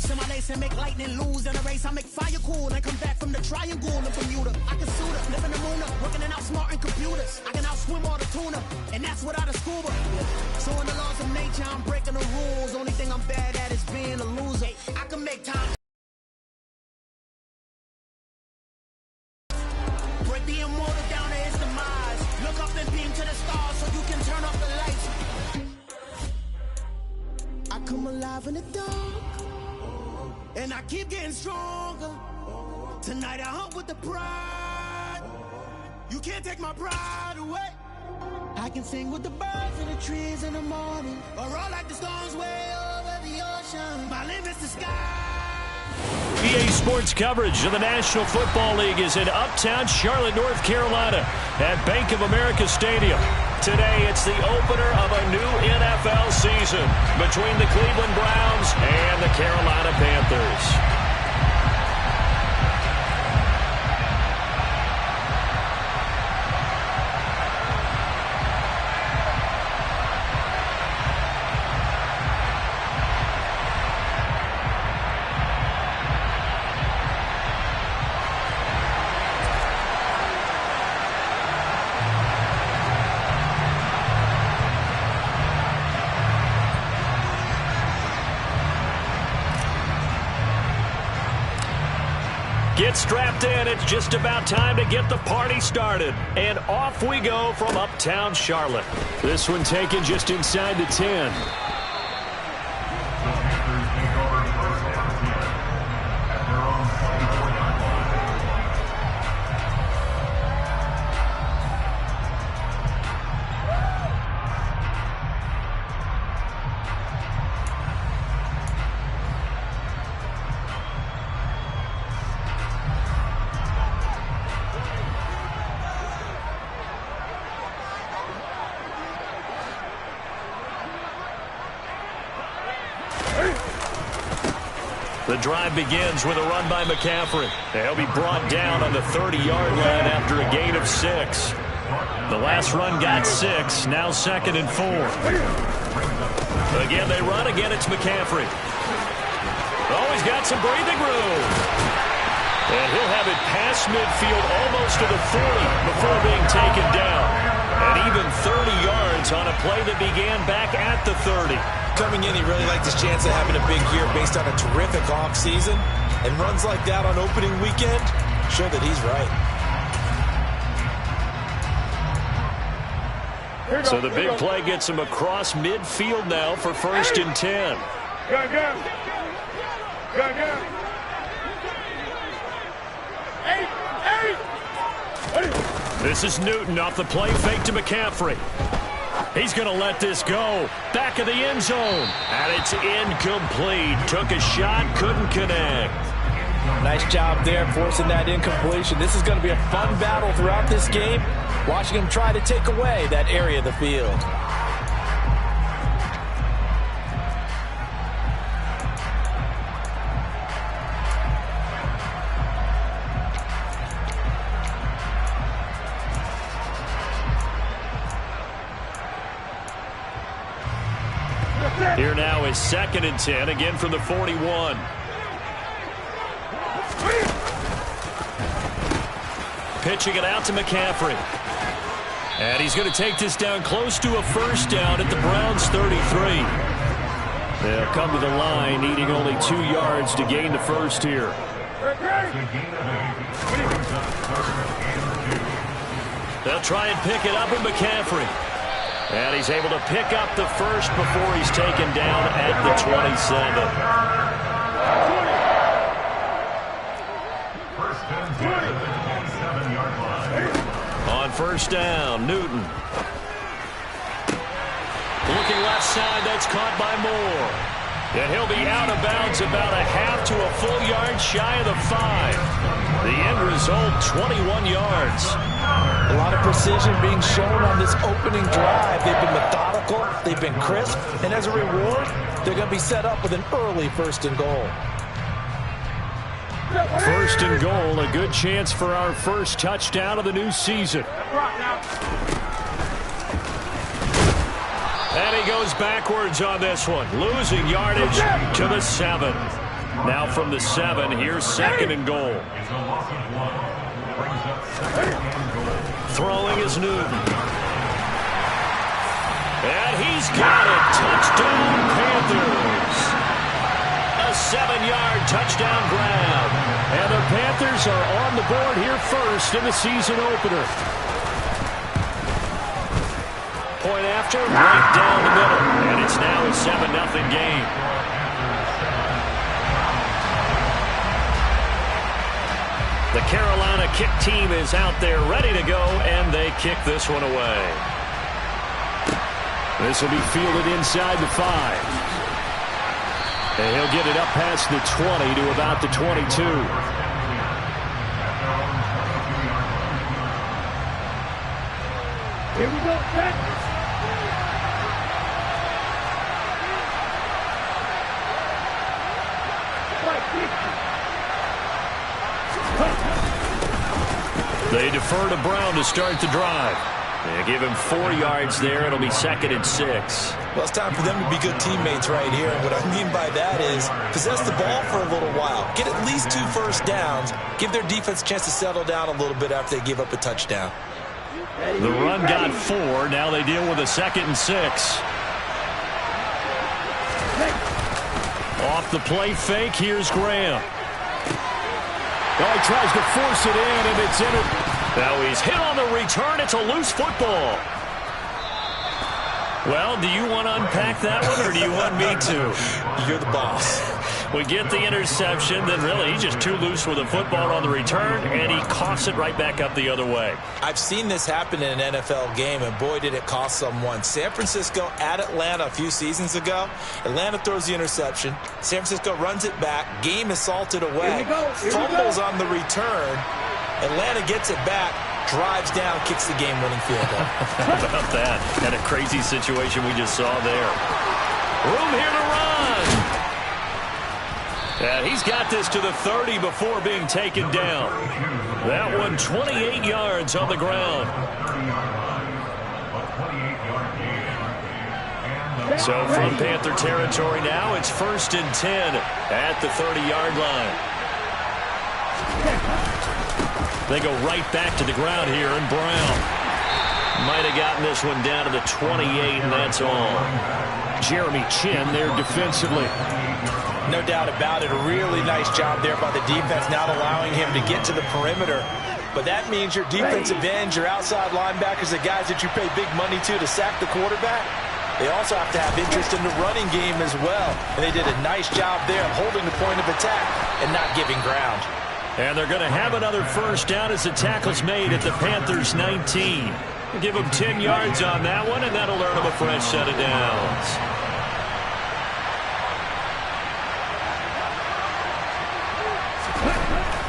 ice in my lace and make lightning lose in a race. I make fire cool and come back from the triangle in Bermuda. I can suit her, live in the moon, working and outsmarting computers. I can outswim all the tuna, and that's without a scuba. So in the laws of nature, I'm breaking the rules. Only thing I'm bad at is being a loser. I can make time. Break the immortal down to his demise. Look up and beam to the stars so you can turn off the lights. I come alive in the dark, and I keep getting stronger. Tonight I hunt with the pride. You can't take my pride away. I can sing with the birds and the trees in the morning, or roll like the storms way over the ocean. My limit's the sky. EA Sports coverage of the National Football League is in uptown Charlotte, North Carolina at Bank of America Stadium. Today, it's the opener of a new NFL season between the Cleveland Browns and the Carolina Panthers. Get strapped in. It's just about time to get the party started. And off we go from uptown Charlotte. This one taken just inside the 10. The drive begins with a run by McCaffrey. He'll be brought down on the 30-yard line after a gain of 6. The last run got 6, now 2nd and 4. Again, they run. Again, it's McCaffrey. Oh, he's got some breathing room. And he'll have it past midfield almost to the 40 before being taken down. And even 30 yards on a play that began back at the 30. Coming in, he really liked his chance of having a big year based on a terrific offseason. And runs like that on opening weekend show that he's right. So the big play gets him across midfield now for 1st and 10. This is Newton off the play fake to McCaffrey. He's going to let this go. Back of the end zone. And it's incomplete. Took a shot, couldn't connect. Nice job there forcing that incompletion. This is going to be a fun battle throughout this game. Watching him try to take away that area of the field. Here now is 2nd and 10, again from the 41. Pitching it out to McCaffrey. And he's going to take this down close to a 1st down at the Browns' 33. They'll come to the line, needing only 2 yards to gain the 1st here. They'll try and pick it up with McCaffrey. And he's able to pick up the 1st before he's taken down at the 27. On 1st down, Newton. Looking left side, that's caught by Moore. And he'll be out of bounds about a half to a full yard shy of the 5. The end result, 21 yards. A lot of precision being shown on this opening drive. They've been methodical, they've been crisp, and as a reward, they're going to be set up with an early 1st and goal. 1st and goal, a good chance for our first touchdown of the new season. And he goes backwards on this one, losing yardage to the 7. Now from the 7, here's 2nd and goal. Throwing is Newton. And he's got it. Touchdown, Panthers. A 7-yard touchdown grab. And the Panthers are on the board here first in the season opener. Point after, right down the middle. And it's now a 7-0 game. The Carolina kick team is out there ready to go, and they kick this one away. This will be fielded inside the 5. And he'll get it up past the 20 to about the 22. Here we go, set. They defer to Brown to start the drive. They give him 4 yards there. It'll be 2nd and 6. Well, it's time for them to be good teammates right here. And what I mean by that is possess the ball for a little while. Get at least 2 first downs. Give their defense a chance to settle down a little bit after they give up a touchdown. The run got 4. Now they deal with a 2nd and 6. Off the play fake, here's Graham. Oh, he tries to force it in, and it's in it. Now he's hit on the return. It's a loose football. Well, do you want to unpack that one, or do you want me to? You're the boss. We get the interception, then really he's just too loose with the football on the return, and he coughs it right back up the other way. I've seen this happen in an NFL game, and boy, did it cost someone. San Francisco at Atlanta a few seasons ago. Atlanta throws the interception. San Francisco runs it back. Game is salted away. Fumbles on the return. Atlanta gets it back. Drives down, kicks the game-winning field goal. How about that? And a crazy situation we just saw there. Room here to run. And he's got this to the 30 before being taken down. That one 28 yards on the ground. So from Panther territory now, it's 1st and 10 at the 30-yard line. They go right back to the ground here, and Brown might have gotten this one down to the 28, and that's all. Jeremy Chin there defensively. No doubt about it. A really nice job there by the defense, not allowing him to get to the perimeter. But that means your defensive ends, your outside linebackers, the guys that you pay big money to sack the quarterback, they also have to have interest in the running game as well. And they did a nice job there of holding the point of attack and not giving ground. And they're going to have another first down as the tackle's made at the Panthers' 19. Give them 10 yards on that one, and that'll earn them a fresh set of downs.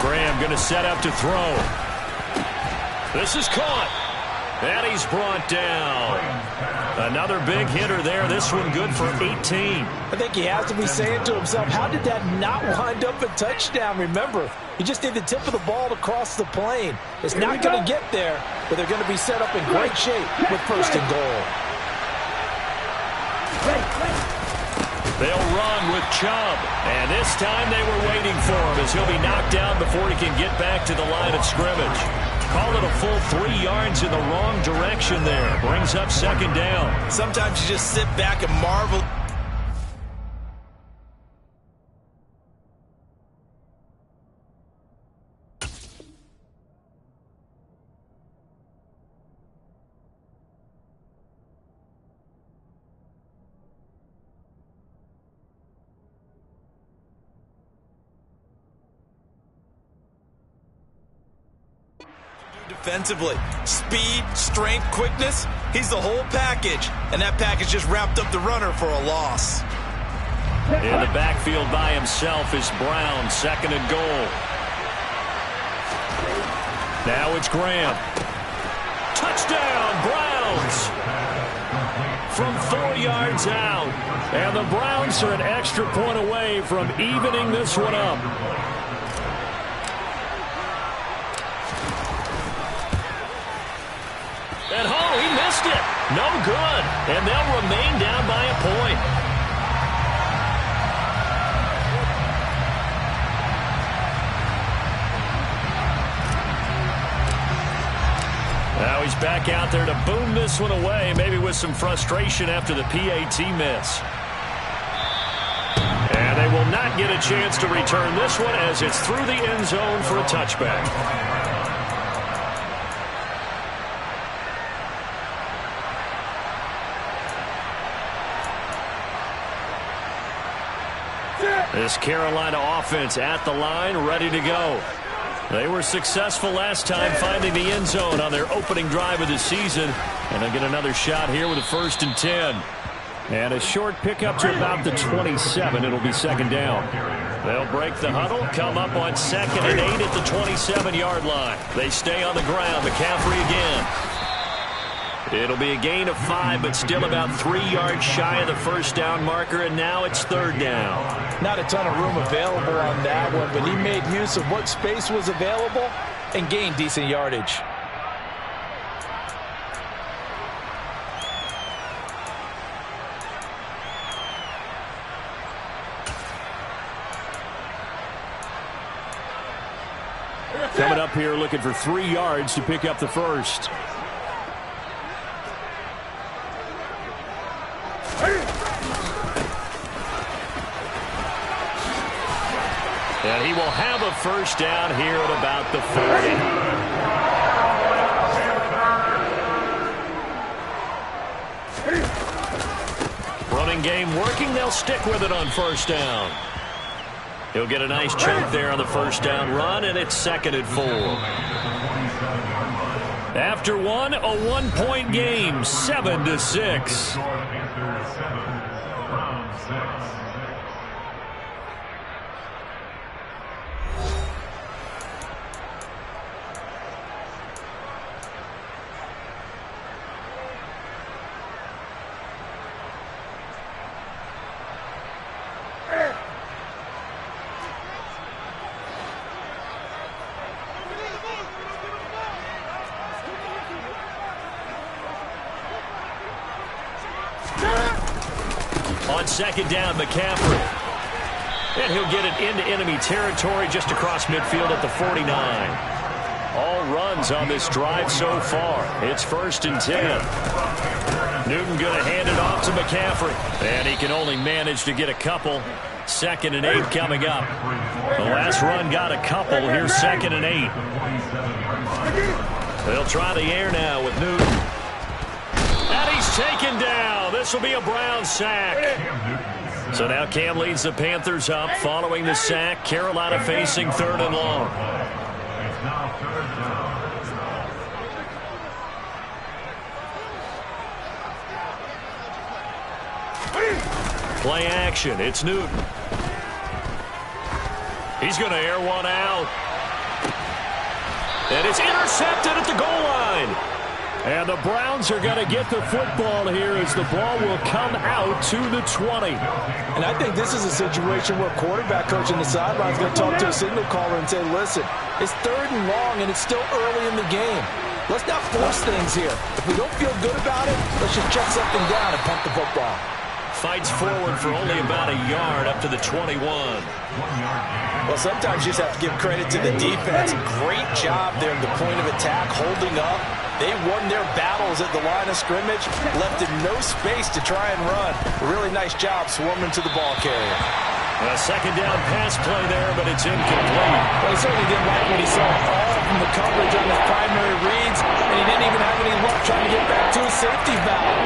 Graham going to set up to throw. This is caught. And he's brought down. Another big hitter there. This one good for 18. I think he has to be saying to himself, how did that not wind up a touchdown? Remember, you just need the tip of the ball to cross the plane. It's not going to get there, but they're going to be set up in great shape with 1st and goal. They'll run with Chubb. And this time they were waiting for him as he'll be knocked down before he can get back to the line of scrimmage. Call it a full 3 yards in the wrong direction there. Brings up 2nd down. Sometimes you just sit back and marvel. Defensively, speed, strength, quickness, he's the whole package. And that package just wrapped up the runner for a loss. In the backfield by himself is Brown, 2nd and goal. Now it's Graham. Touchdown, Browns! From 4 yards out. And the Browns are an extra point away from evening this one up. And he missed it. No good. And they'll remain down by a point. back out there to boom this one away, maybe with some frustration after the PAT miss. And they will not get a chance to return this one as it's through the end zone for a touchback. This Carolina offense at the line, ready to go. They were successful last time finding the end zone on their opening drive of the season. And they'll get another shot here with a 1st and 10. And a short pickup to about the 27. It'll be 2nd down. They'll break the huddle, come up on 2nd and 8 at the 27-yard line. They stay on the ground. McCaffrey again. It'll be a gain of 5, but still about 3 yards shy of the 1st down marker, and now it's 3rd down. Not a ton of room available on that one, but he made use of what space was available and gained decent yardage. Coming up here looking for 3 yards to pick up the 1st. And he will have a 1st down here at about the 30. Running game working. They'll stick with it on 1st down. He'll get a nice chunk there on the 1st down run, and it's 2nd and 4. After one, a 1-point game, 7-6. On 2nd down, McCaffrey. And he'll get it into enemy territory just across midfield at the 49. All runs on this drive so far. It's 1st and 10. Newton going to hand it off to McCaffrey. And he can only manage to get a couple. 2nd and 8 coming up. The last run got a couple. Here's 2nd and 8. They'll try the air now with Newton. And he's taken down. This will be a Brown sack. So now Cam leads the Panthers up following the sack. Carolina facing 3rd and long. Play action. It's Newton. He's going to air one out. And it's intercepted at the goal line. And the Browns are going to get the football here as the ball will come out to the 20. And I think this is a situation where quarterback coach in the sideline is going to talk to a signal caller and say, listen, it's 3rd and long and it's still early in the game. Let's not force things here. If we don't feel good about it, let's just check something down and punt the football. Fights forward for only about a yard up to the 21. Well, sometimes you just have to give credit to the defense. Great job there at the point of attack, holding up. They won their battles at the line of scrimmage, left in no space to try and run. Really nice job swarming to the ball carrier. A 2nd down pass play there, but it's incomplete. Well, he certainly didn't like what he saw all from the coverage on his primary reads, and he didn't even have any luck trying to get back to his safety valve.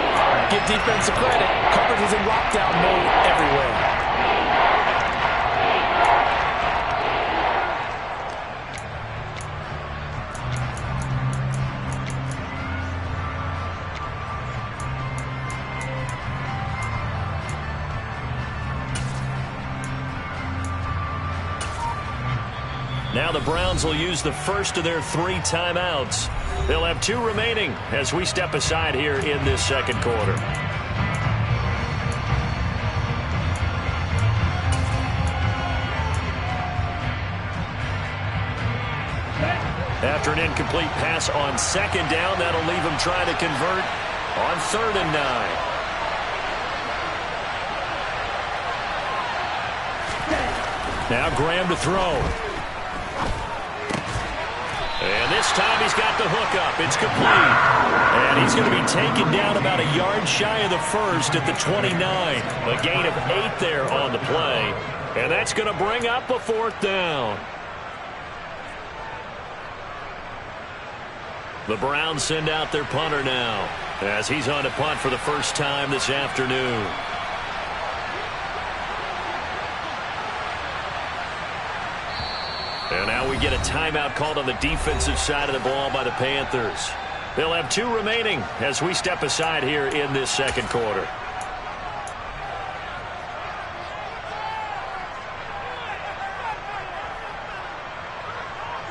Give defense credit. Coverage was in lockdown mode everywhere. Now the Browns will use the first of their 3 timeouts. They'll have 2 remaining as we step aside here in this 2nd quarter. After an incomplete pass on 2nd down, that'll leave him trying to convert on 3rd and 9. Now Graham to throw. And This time he's got the hook up. It's complete. And he's going to be taken down about a yard shy of the first at the 29. A gain of 8 there on the play. And that's going to bring up a 4th down. The Browns send out their punter now as he's on to punt for the first time this afternoon. And now we get a timeout called on the defensive side of the ball by the Panthers. They'll have 2 remaining as we step aside here in this second quarter.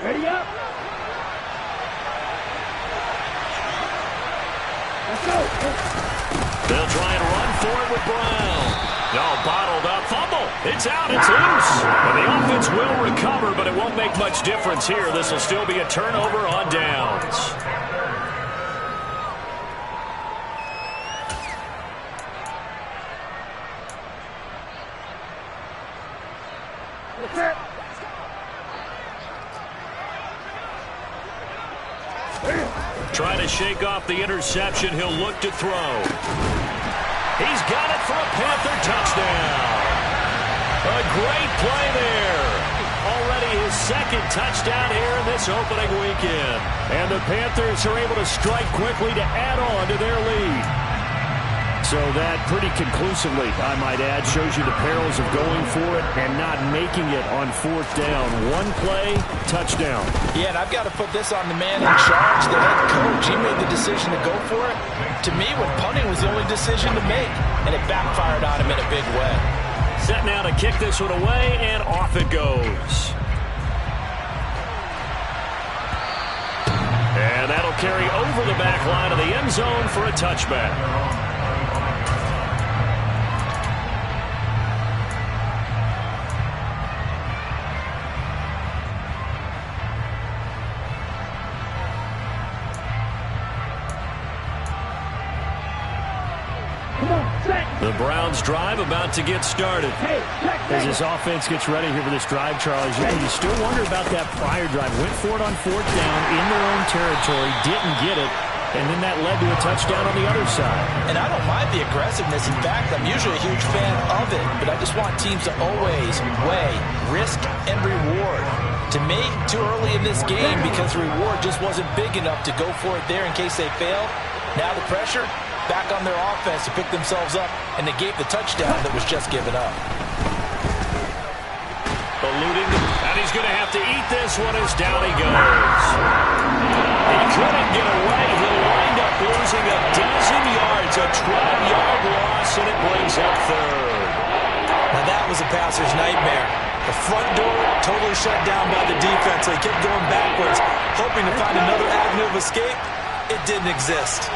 Ready up. Let's go. They'll try and run for it with Brown. No, bottled up. Fumble. It's out. It's loose. And the offense will recover, but it won't make much difference here. This will still be a turnover on downs. Trying to shake off the interception. He'll look to throw. He's got it for a Panther touchdown. A great play there. Already his 2nd touchdown here in this opening weekend. And the Panthers are able to strike quickly to add on to their lead. So that pretty conclusively, I might add, shows you the perils of going for it and not making it on 4th down. One play, touchdown. Yeah, and I've got to put this on the man in charge, the head coach. He made the decision to go for it. To me, when punting was the only decision to make, and it backfired on him in a big way. Set now to kick this one away, and off it goes. And that'll carry over the back line of the end zone for a touchback. The Browns drive about to get started. As this offense gets ready here for this drive, Charles, you still wonder about that prior drive. Went for it on 4th down in their own territory, didn't get it, and then that led to a touchdown on the other side. And I don't mind the aggressiveness. In fact, I'm usually a huge fan of it, but I just want teams to always weigh risk and reward. To me, too early in this game because the reward just wasn't big enough to go for it there in case they failed. Now the pressure back on their offense to pick themselves up and negate the touchdown that was just given up. Eluding, and he's going to have to eat this one as down he goes. He couldn't get away. He'll wind up losing a dozen yards, a 12-yard loss, and it brings up 3rd. Now that was a passer's nightmare. The front door totally shut down by the defense. They kept going backwards, hoping to find another avenue of escape. It didn't exist.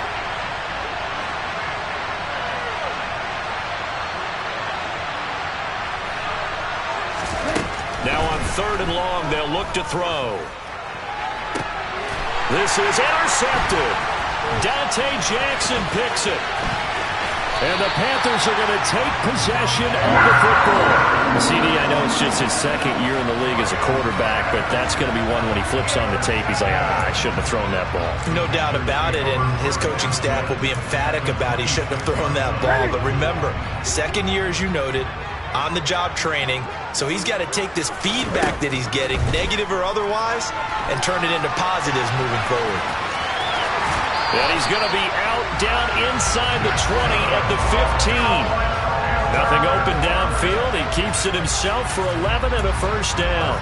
Now on 3rd and long, they'll look to throw. This is intercepted. Dante Jackson picks it. And the Panthers are going to take possession of the football. CD, I know it's just his 2nd year in the league as a quarterback, but that's going to be one when he flips on the tape. He's like, I shouldn't have thrown that ball. No doubt about it, and his coaching staff will be emphatic about he shouldn't have thrown that ball. But remember, 2nd year, as you noted, on-the-job training, so he's got to take this feedback that he's getting, negative or otherwise, and turn it into positives moving forward. And he's going to be out down inside the 20 at the 15. Nothing open downfield. He keeps it himself for 11 and a 1st down.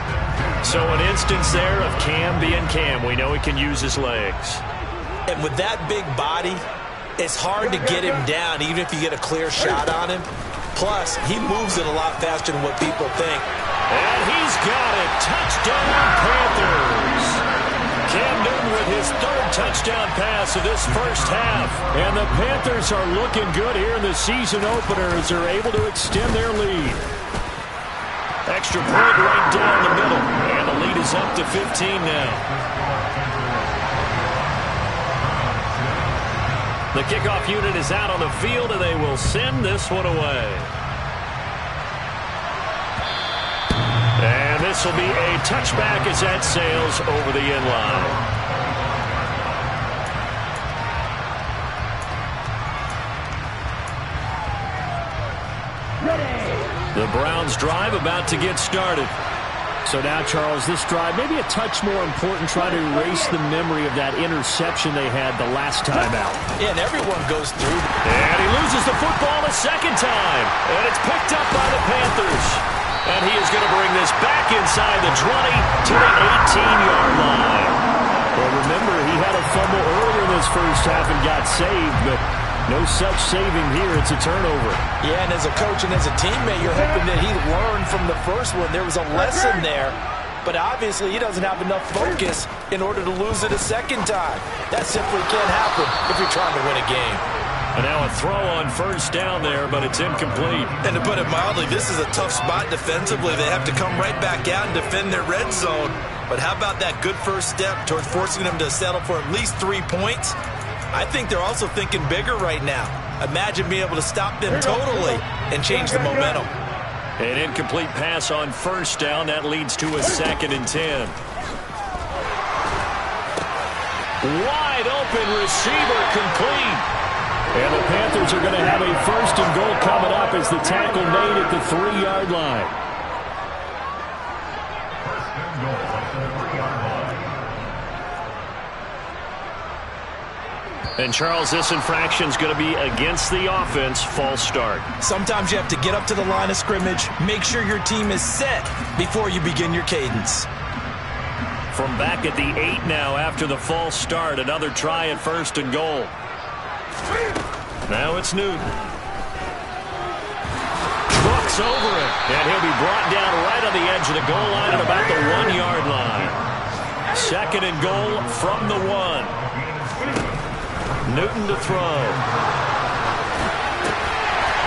So an instance there of Cam being Cam. We know he can use his legs. And with that big body, it's hard to get him down, even if you get a clear shot on him. Plus, he moves it a lot faster than what people think. And he's got it. Touchdown, Panthers. Cam Newton with his 3rd touchdown pass of this first half. And the Panthers are looking good here in the season opener as they're able to extend their lead. Extra point right down the middle. And the lead is up to 15 now. The kickoff unit is out on the field, and they will send this one away. And this will be a touchback as that sails over the end line. The Browns drive about to get started. So now, Charles, this drive maybe a touch more important, trying to erase the memory of that interception they had the last time out. Yeah, and everyone goes through. And he loses the football a second time. And it's picked up by the Panthers. And he is going to bring this back inside the 20 to the 18-yard line. Well, remember, he had a fumble earlier in this first half and got saved, but no such saving here. It's a turnover. Yeah, and as a coach and as a teammate, you're hoping that he learned from the first one. There was a lesson there, but obviously he doesn't have enough focus in order to lose it a second time. That simply can't happen if you're trying to win a game. And now a throw on first down there, but it's incomplete. And to put it mildly, this is a tough spot defensively. They have to come right back out and defend their red zone. But how about that good first step towards forcing them to settle for at least 3 points? I think they're also thinking bigger right now. Imagine being able to stop them totally and change the momentum. An incomplete pass on first down. That leads to a 2nd and 10. Wide open receiver complete. And the Panthers are going to have a 1st and goal coming up as the tackle made at the 3-yard line. And, Charles, this infraction is going to be against the offense. False start. Sometimes you have to get up to the line of scrimmage, make sure your team is set before you begin your cadence. From back at the 8 now after the false start, another try at 1st and goal. Now it's Newton. Trucks over it, and he'll be brought down right on the edge of the goal line at about the 1-yard line. 2nd and goal from the 1. Newton to throw.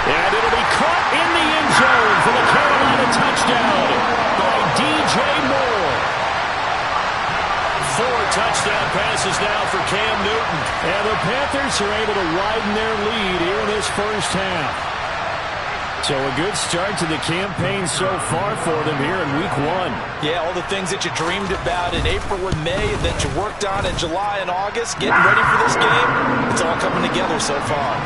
And it'll be caught in the end zone for the Carolina touchdown by DJ Moore. 4 touchdown passes now for Cam Newton. And the Panthers are able to widen their lead here in this first half. So a good start to the campaign so far for them here in week 1. Yeah, all the things that you dreamed about in April and May and that you worked on in July and August, getting ready for this game, it's all coming together so far.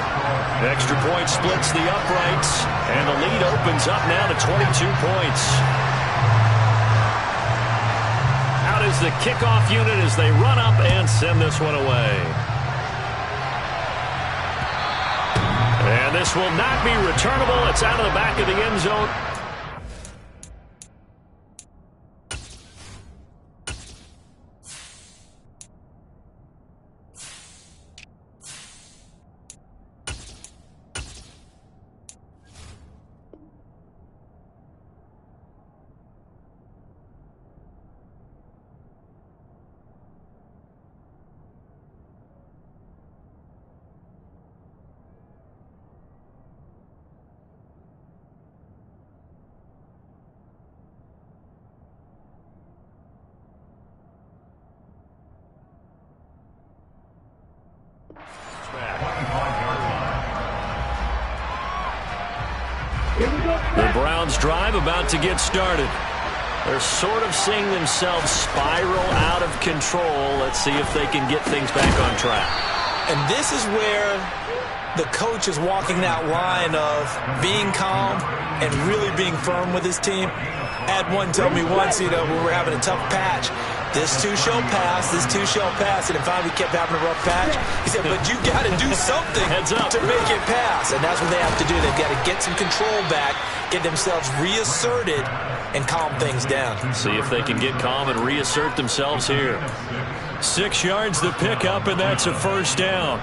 Extra point splits the uprights, and the lead opens up now to 22 points. Out is the kickoff unit as they run up and send this one away. And this will not be returnable. It's out of the back of the end zone. The Browns drive about to get started. They're sort of seeing themselves spiral out of control. Let's see if they can get things back on track. And this is where the coach is walking that line of being calm and really being firm with his team. I had one tell me once, when we're having a tough patch, this too shall pass, this too shall pass. And if we kept having a rough patch, he said, but you got to do something to make it pass. And that's what they have to do. They've got to get some control back, get themselves reasserted, and calm things down. See if they can get calm and reassert themselves here. 6 yards to pick up, and that's a 1st down.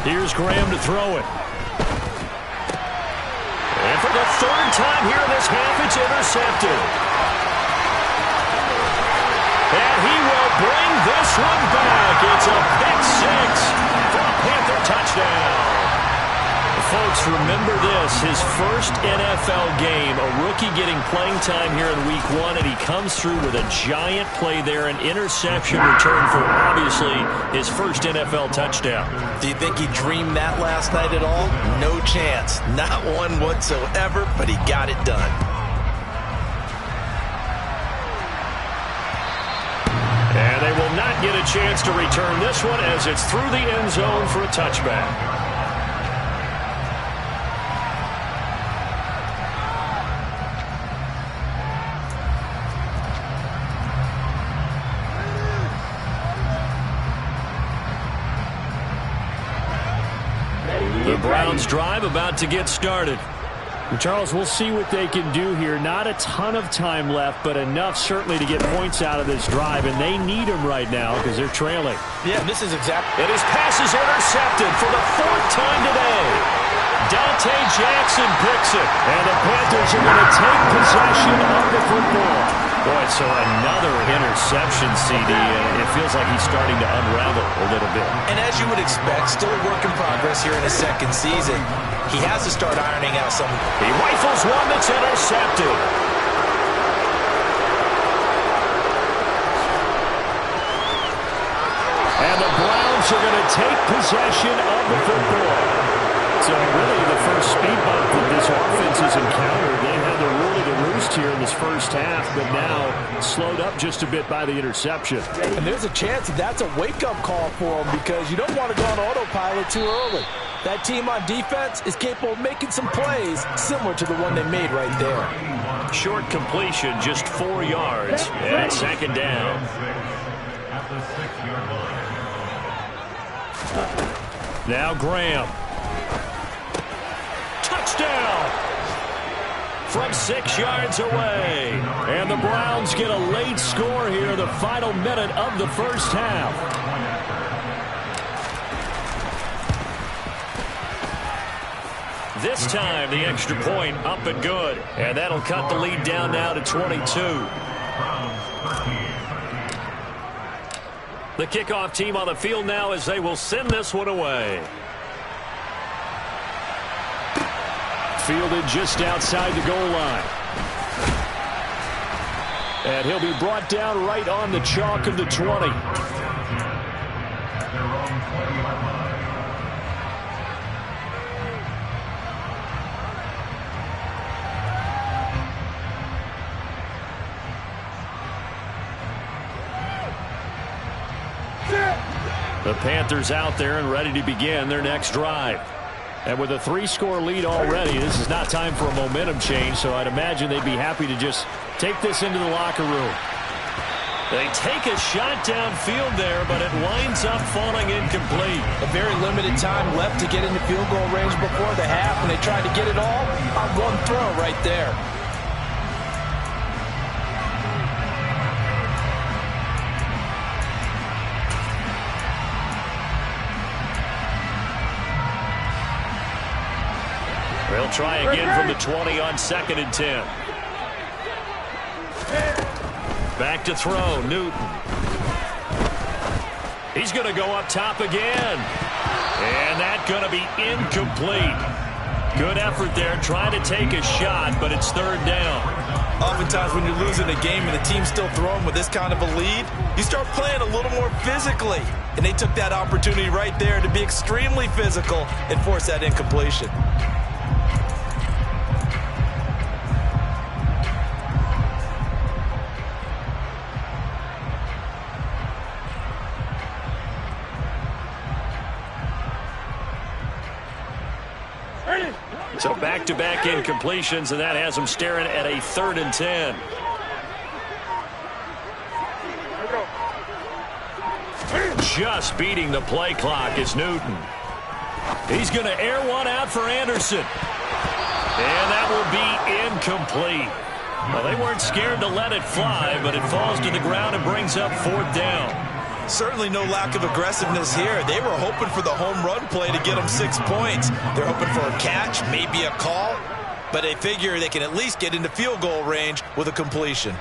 Here's Graham to throw it. And for the 3rd time here in this half, it's intercepted. And he will bring this one back. It's a pick 6 for a Panther touchdown. Folks, remember this, his first NFL game, a rookie getting playing time here in week 1, and he comes through with a giant play there, an interception return for, obviously, his first NFL touchdown. Do you think he dreamed that last night at all? No chance. Not one whatsoever, but he got it done. And they they will not get a chance to return this one as it's through the end zone for a touchback. The Browns drive about to get started. Charles, we'll see what they can do here. Not a ton of time left, but enough certainly to get points out of this drive, and they need them right now because they're trailing. Yeah, this is exactly. And his pass is intercepted for the 4th time today. Dante Jackson picks it, and the Panthers are going to take possession of the football. Boy, so another interception, CD, and it feels like he's starting to unravel a little bit. And as you would expect, still a work in progress here in his second season. He has to start ironing out some. He rifles one that's intercepted. And the Browns are going to take possession of the football. So really the first speed bump that this offense has encountered. They had the rule to roost here in this first half, but now slowed up just a bit by the interception. And there's a chance that that's a wake-up call for them because you don't want to go on autopilot too early. That team on defense is capable of making some plays similar to the one they made right there. Short completion, just 4 yards, and it's second down. Now Graham. Touchdown! From 6 yards away. And the Browns get a late score here in the final minute of the first half. This time, the extra point up and good. And that'll cut the lead down now to 22. The kickoff team on the field now as they will send this one away. Fielded just outside the goal line. And he'll be brought down right on the chalk of the 20. The Panthers out there and ready to begin their next drive. And with a 3-score lead already, this is not time for a momentum change, so I'd imagine they'd be happy to just take this into the locker room. They take a shot downfield there, but it winds up falling incomplete. A very limited time left to get into field goal range before the half, and they tried to get it all on one throw right there. They'll try again from the 20 on 2nd and 10. Back to throw, Newton. He's going to go up top again. And that's going to be incomplete. Good effort there, trying to take a shot, but it's 3rd down. Oftentimes when you're losing a game and the team's still throwing with this kind of a lead, you start playing a little more physically. And they took that opportunity right there to be extremely physical and force that incompletion. So back-to-back incompletions, and that has them staring at a 3rd and 10. Just beating the play clock is Newton. He's going to air one out for Anderson. And that will be incomplete. Well, they weren't scared to let it fly, but it falls to the ground and brings up 4th down. Certainly no lack of aggressiveness here. They were hoping for the home run play to get them 6 points. They're hoping for a catch, maybe a call, but they figure they can at least get into field goal range with a completion.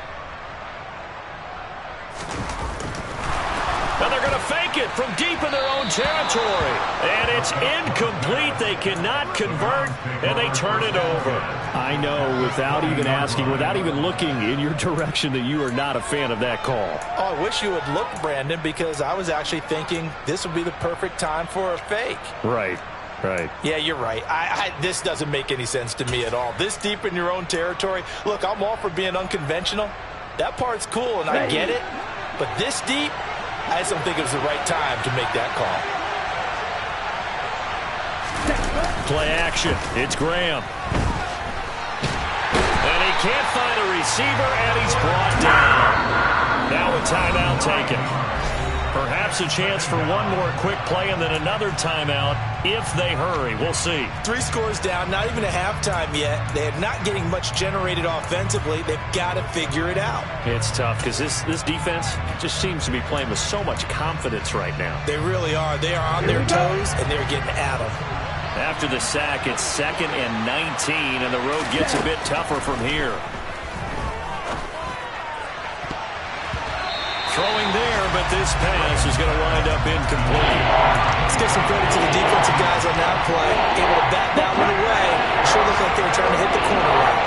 And they're going to fake it from deep in their own territory. And it's incomplete. They cannot convert, and they turn it over. I know, without even asking, without even looking in your direction, that you are not a fan of that call. Oh, I wish you would look, Brandon, because I was actually thinking this would be the perfect time for a fake. Right. Yeah, you're right. This doesn't make any sense to me at all. This deep in your own territory. Look, I'm all for being unconventional. That part's cool, and I get it. But this deep, I just don't think it was the right time to make that call. Play action. It's Graham. And he can't find a receiver, and he's brought down. Now a timeout taken. Perhaps a chance for one more quick play and then another timeout if they hurry. We'll see. 3 scores down, not even a halftime yet. They're not getting much generated offensively. They've got to figure it out. It's tough because this defense just seems to be playing with so much confidence right now. They really are. They are on their toes, and they're getting at them. After the sack, it's 2nd and 19, and the road gets a bit tougher from here. Throwing there, but this pass is going to wind up incomplete. Let's give some credit to the defensive guys on that play. Able to bat that one away. Sure looked like they were trying to hit the corner route.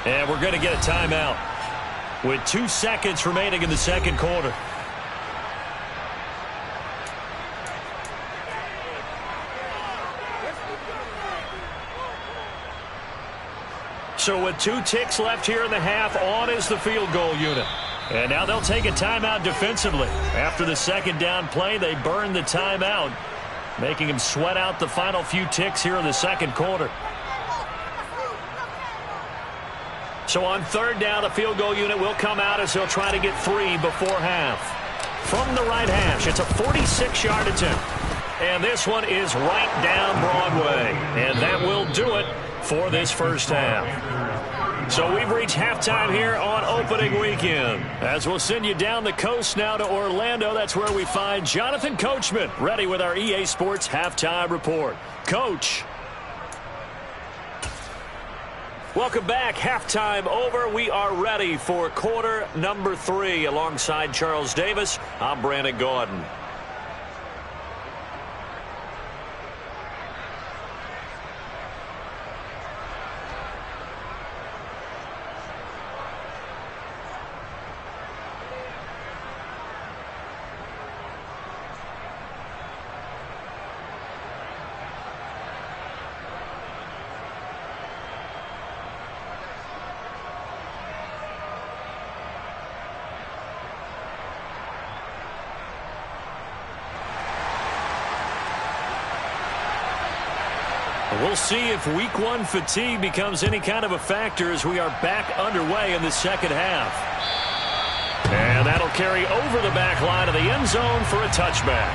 And we're going to get a timeout with 2 seconds remaining in the second quarter. So with 2 ticks left here in the half, on is the field goal unit. And now they'll take a timeout defensively. After the second down play, they burn the timeout, making them sweat out the final few ticks here in the second quarter. So on 3rd down, the field goal unit will come out as they'll try to get 3 before half. From the right hash, it's a 46-yard attempt. And this one is right down Broadway. And that will do it for this first half. So we've reached halftime here on opening weekend. As we'll send you down the coast now to Orlando, that's where we find Jonathan Coachman ready with our EA Sports halftime report. Coach. Welcome back. Halftime over. We are ready for quarter number 3. Alongside Charles Davis, I'm Brandon Gaudin. We'll see if week 1 fatigue becomes any kind of a factor as we are back underway in the second half. And that'll carry over the back line of the end zone for a touchback.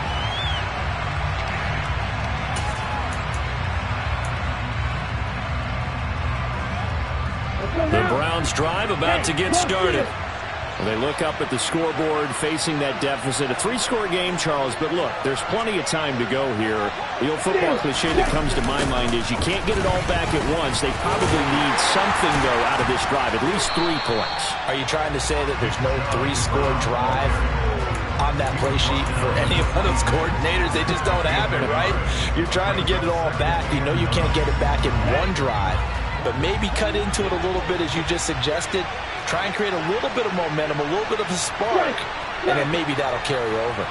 The Browns drive about to get started. Well, they look up at the scoreboard facing that deficit. A 3-score game, Charles, but look, there's plenty of time to go here. The old football cliche that comes to my mind is you can't get it all back at once. They probably need something, though, out of this drive, at least 3 points. Are you trying to say that there's no 3-score drive on that play sheet for any one of those coordinators? They just don't have it, right? You're trying to get it all back. You know you can't get it back in one drive, but maybe cut into it a little bit as you just suggested. Try and create a little bit of momentum, a little bit of a spark, and then maybe that'll carry over.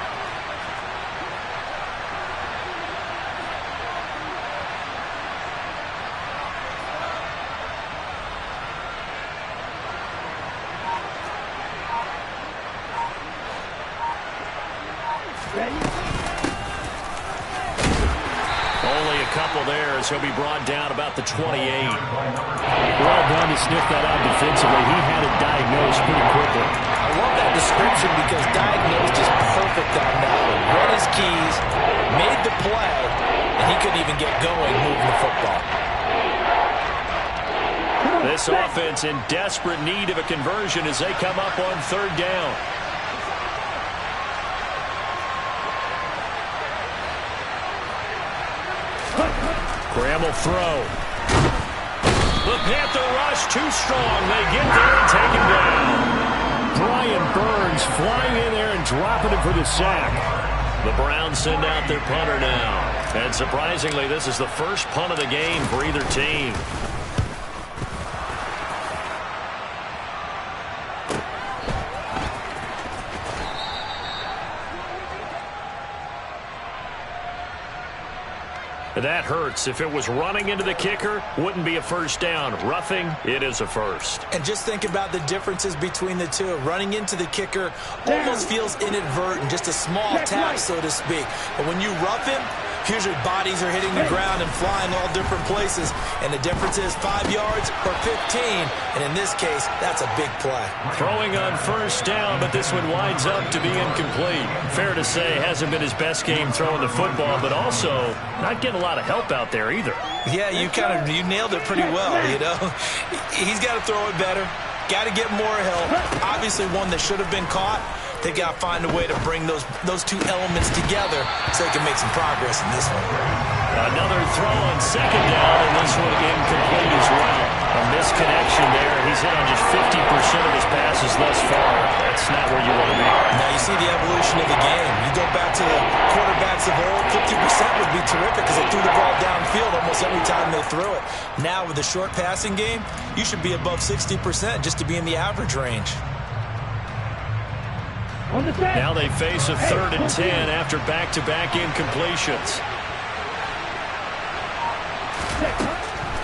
Only a couple there as he'll be brought down about the 28. Well done to sniff that out defensively. He had it diagnosed pretty quickly. I love that description because diagnosed is perfect on that one. Read his keys, made the play, and he couldn't even get going moving the football. This offense in desperate need of a conversion as they come up on 3rd down. Graham will throw. The Panther rush too strong. They get there and take him down. Brian Burns flying in there and dropping him for the sack. The Browns send out their punter now. And surprisingly, this is the first punt of the game for either team. That hurts. If it was running into the kicker, wouldn't be a first down. Roughing, it is a first. And just think about the differences between the two. Running into the kicker almost feels inadvertent, just a small tap, so to speak. But when you rough him, usually bodies are hitting the ground and flying all different places. And the difference is 5 yards or 15. And in this case, that's a big play. Throwing on first down, but this one winds up to be incomplete. Fair to say, hasn't been his best game throwing the football, but also not getting a lot of help out there either. Yeah, you nailed it pretty well, you know. He's got to throw it better. Got to get more help. Obviously one that should have been caught. They got to find a way to bring those two elements together so they can make some progress in this one. Another throw on second down, and this one incomplete as well. A misconnection there. He's hit on just 50% of his passes thus far. That's not where you want to be. Now you see the evolution of the game. You go back to the quarterbacks of old, 50% would be terrific because they threw the ball downfield almost every time they threw it. Now with the short passing game, you should be above 60% just to be in the average range. Now they face a 3rd and 10 after back-to-back incompletions.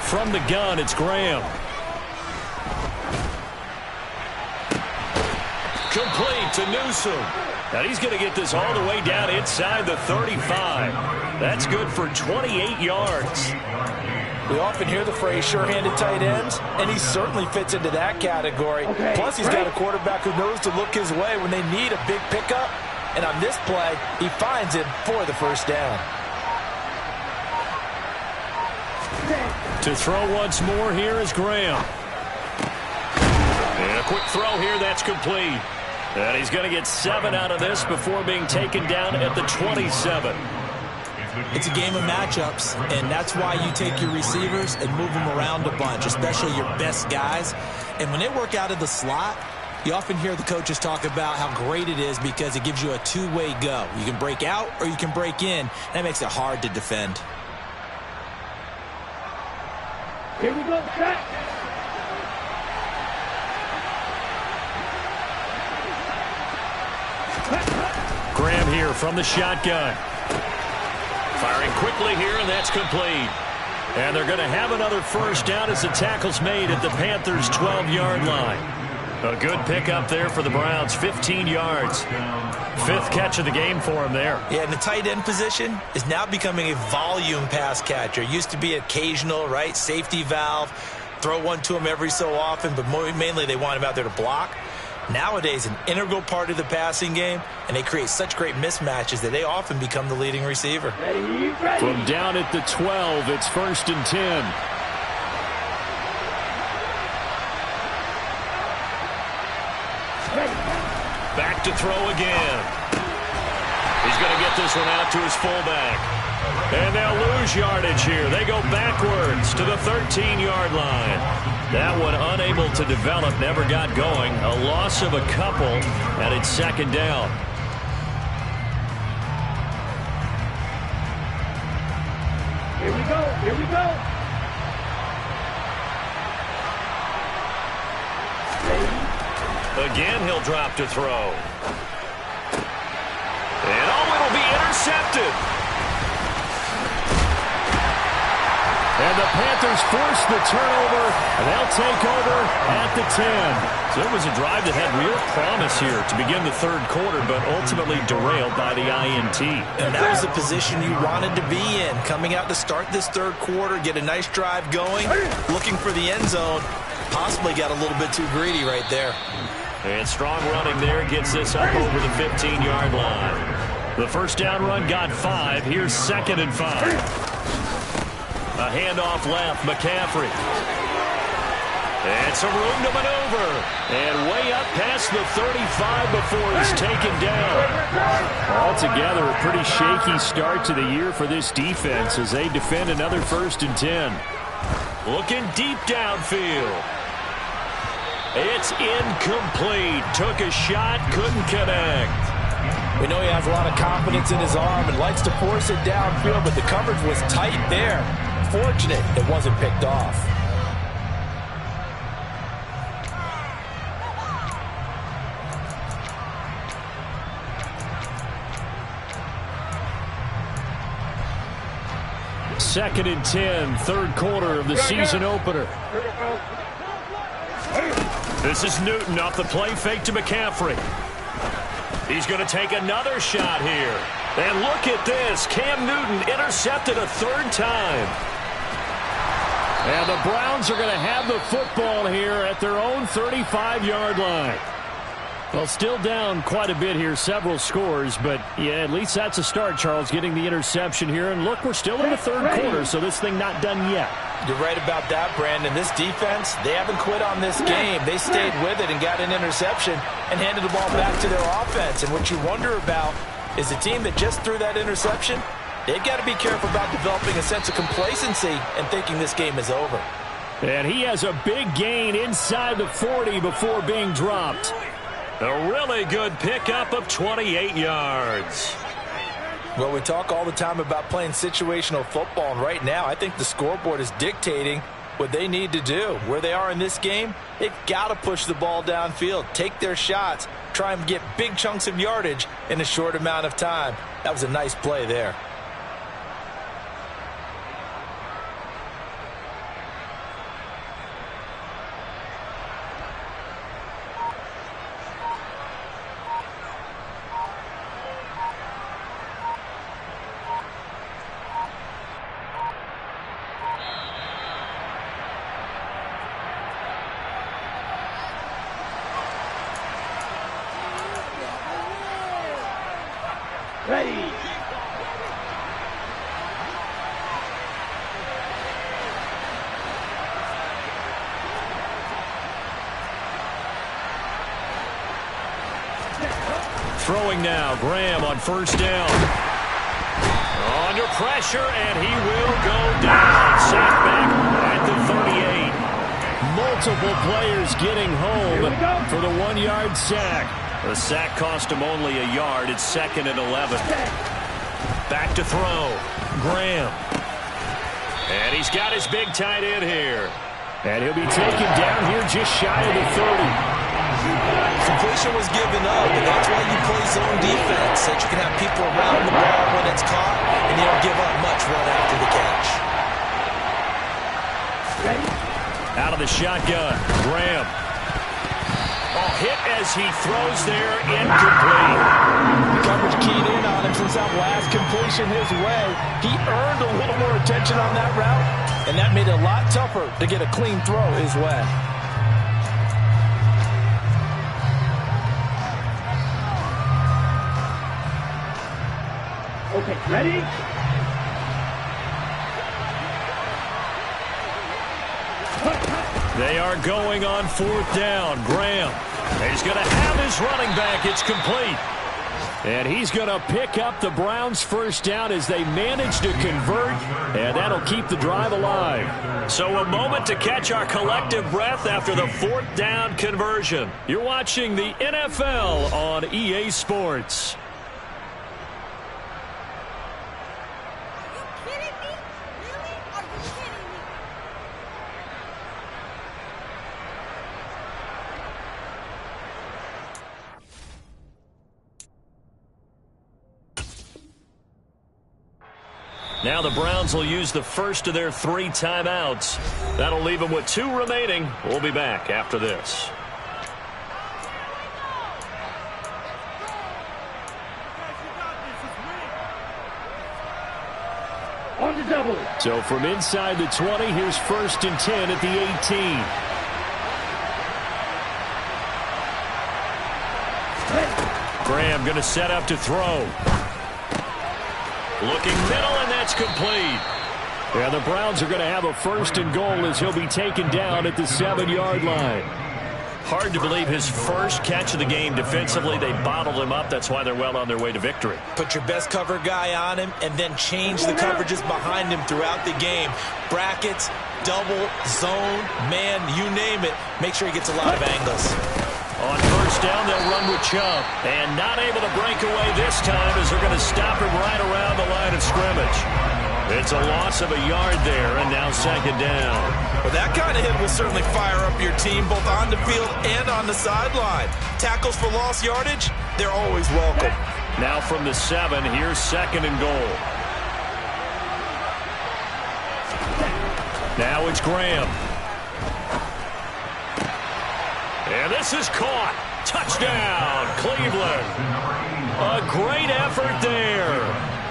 From the gun, it's Graham. Complete to Newsom. And he's going to get this all the way down inside the 35. That's good for 28 yards. We often hear the phrase sure-handed tight ends, and he certainly fits into that category. Plus, he's got a quarterback who knows to look his way when they need a big pickup. And on this play, he finds it for the first down. To throw once more here is Graham. And a quick throw here, that's complete. And he's going to get 7 out of this before being taken down at the 27. It's a game of matchups, and that's why you take your receivers and move them around a bunch, especially your best guys. And when they work out of the slot, you often hear the coaches talk about how great it is because it gives you a two-way go. You can break out or you can break in. That makes it hard to defend. Here we go, set. Graham here from the shotgun. Firing quickly here, and that's complete. And they're going to have another first down as the tackle's made at the Panthers' 12-yard line. A good pickup there for the Browns, 15 yards. 5th catch of the game for him there. Yeah, and the tight end position is now becoming a volume pass catcher. Used to be occasional, right, safety valve, throw one to him every so often, but mainly they want him out there to block. Nowadays, an integral part of the passing game, and they create such great mismatches that they often become the leading receiver. From down at the 12, it's 1st and 10. Back to throw again. He's going to get this one out to his fullback. And they'll lose yardage here. They go backwards to the 13-yard line. That one unable to develop, never got going. A loss of a couple, and it's 2nd down. Here we go, here we go. Again, he'll drop to throw. And it'll be intercepted. And the Panthers force the turnover, and they'll take over at the 10. So it was a drive that had real promise here to begin the 3rd quarter, but ultimately derailed by the INT. And that was the position you wanted to be in. Coming out to start this 3rd quarter, get a nice drive going, looking for the end zone. Possibly got a little bit too greedy right there. And strong running there gets this up over the 15-yard line. The first down run got 5. Here's 2nd and 5. A handoff left, McCaffrey. And some room to maneuver. And way up past the 35 before he's taken down. Altogether, a pretty shaky start to the year for this defense as they defend another 1st and 10. Looking deep downfield. It's incomplete. Took a shot, couldn't connect. We know he has a lot of confidence in his arm and likes to force it downfield, but the coverage was tight there. Fortunate it wasn't picked off. 2nd and 10, third quarter of the season opener. This is Newton off the play fake to McCaffrey. He's going to take another shot here. And look at this. Cam Newton intercepted a third time. And the Browns are going to have the football here at their own 35-yard line. Well, still down quite a bit here, several scores, but yeah, at least that's a start, Charles, getting the interception here. And look, we're still in the third quarter, so this thing not done yet. You're right about that, Brandon. This defense, they haven't quit on this game. They stayed with it and got an interception and handed the ball back to their offense. And what you wonder about is a team that just threw that interception, they've got to be careful about developing a sense of complacency and thinking this game is over. And he has a big gain inside the 40 before being dropped. A really good pickup of 28 yards. Well, we talk all the time about playing situational football, and right now I think the scoreboard is dictating what they need to do. Where they are in this game, they've got to push the ball downfield, take their shots, try and get big chunks of yardage in a short amount of time. That was a nice play there. Ready. Throwing now, Graham on first down. Under pressure, and he will go down. Sacked back at the 38. Multiple players getting home for the 1-yard sack. The sack cost him only a yard. It's 2nd and 11. Back to throw. Graham. And he's got his big tight end here. And he'll be taken down here just shy of the 30. Completion was given up, and that's why you play zone defense, so that you can have people around the ball when it's caught, and you don't give up much run after the catch. Out of the shotgun, Graham. Oh, hit as he throws there, incomplete. The coverage keyed in on him since that last completion his way. He earned a little more attention on that route, and that made it a lot tougher to get a clean throw his way. Okay, ready? They are going on 4th down. Graham. He's going to have his running back. It's complete. And he's going to pick up the Browns' first down as they manage to convert, and that'll keep the drive alive. So a moment to catch our collective breath after the 4th down conversion. You're watching the NFL on EA Sports. Now the Browns will use the first of their 3 timeouts. That'll leave them with 2 remaining. We'll be back after this. On the double. So from inside the 20, here's 1st and 10 at the 18. Graham going to set up to throw. Looking middle, and that's complete. Yeah, the Browns are going to have a 1st and goal as he'll be taken down at the 7-yard line. Hard to believe his first catch of the game defensively. They bottled him up. That's why they're well on their way to victory. Put your best cover guy on him and then change the coverages behind him throughout the game. Brackets, double, zone, man, you name it. Make sure he gets a lot of angles. On first down, they'll run with Chubb. And not able to break away this time as they're going to stop him right around the line of scrimmage. It's a loss of a yard there, and now 2nd down. Well, that kind of hit will certainly fire up your team both on the field and on the sideline. Tackles for lost yardage, they're always welcome. Now from the 7, here's 2nd and goal. Now it's Graham. And this is caught. Touchdown, Cleveland. A great effort there.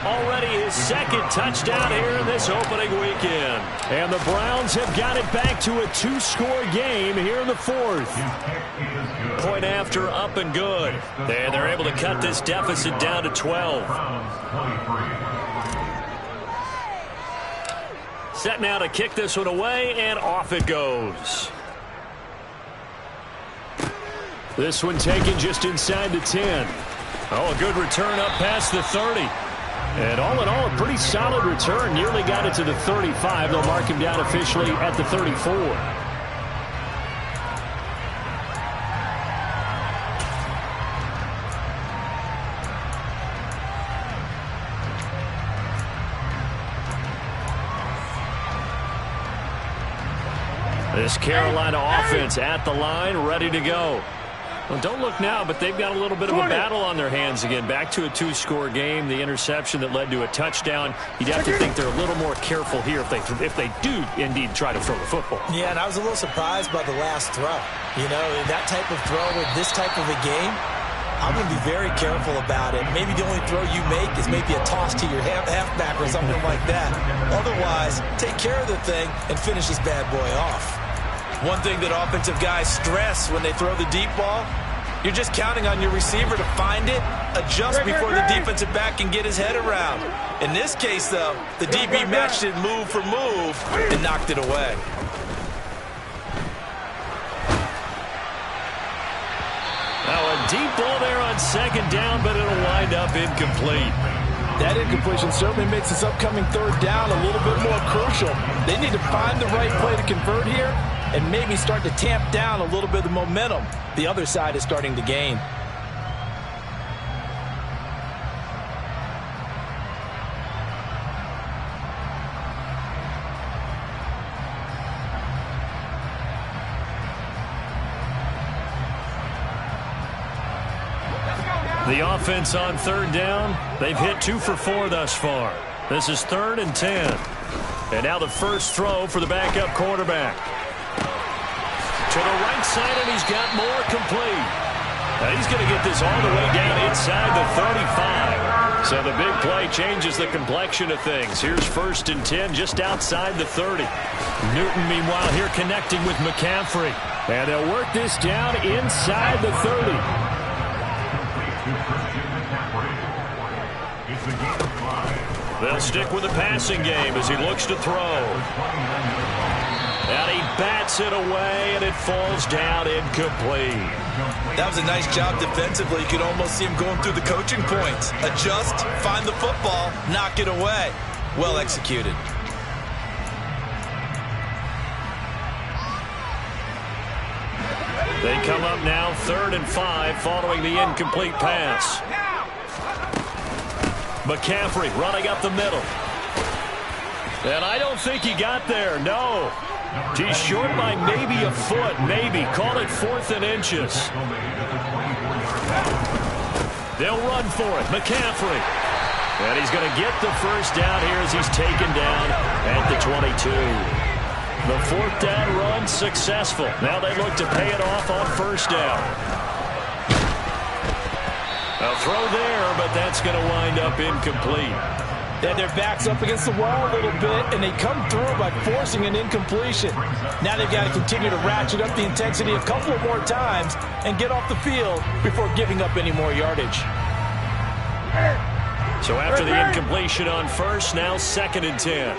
Already his second touchdown here in this opening weekend. And the Browns have got it back to a 2-score game here in the fourth. Point after, up and good. And they're able to cut this deficit down to 12. Set now to kick this one away, and off it goes. This one taken just inside the 10. Oh, a good return up past the 30. And all in all, a pretty solid return. Nearly got it to the 35. They'll mark him down officially at the 34. This Carolina offense at the line, ready to go. Well, don't look now, but they've got a little bit of a battle on their hands again. Back to a 2-score game. The interception that led to a touchdown. You'd have to think they're a little more careful here if they do indeed try to throw the football. Yeah, and I was a little surprised by the last throw. You know, that type of throw with this type of a game, I'm going to be very careful about it. Maybe the only throw you make is maybe a toss to your halfback or something like that. Otherwise, take care of the thing and finish this bad boy off. One thing that offensive guys stress when they throw the deep ball, you're just counting on your receiver to find it, adjust before the defensive back can get his head around. In this case, though, the DB matched it move for move and knocked it away. Now a deep ball there on second down, but it'll wind up incomplete. That incompletion certainly makes this upcoming third down a little bit more crucial. They need to find the right play to convert here and maybe start to tamp down a little bit of the momentum the other side is starting to gain. The offense on third down, they've hit 2 for 4 thus far. This is 3rd and 10. And now the first throw for the backup quarterback. To the right side, and he's got more complete. Now he's going to get this all the way down inside the 35. So the big play changes the complexion of things. Here's 1st and 10 just outside the 30. Newton, meanwhile, here connecting with McCaffrey. And they'll work this down inside the 30. They'll stick with the passing game as he looks to throw. And he bats it away, and it falls down incomplete. That was a nice job defensively. You could almost see him going through the coaching points. Adjust, find the football, knock it away. Well executed. They come up now 3rd and 5 following the incomplete pass. McCaffrey running up the middle. And I don't think he got there, no. He's short by maybe a foot, maybe. Call it 4th and inches. They'll run for it. McCaffrey. And he's going to get the first down here as he's taken down at the 22. The 4th down run successful. Now they look to pay it off on 1st down. A throw there, but that's going to wind up incomplete. They had their backs up against the wall a little bit, and they come through by forcing an incompletion. Now they've got to continue to ratchet up the intensity a couple of more times and get off the field before giving up any more yardage. So after the incompletion on 1st, now 2nd and 10.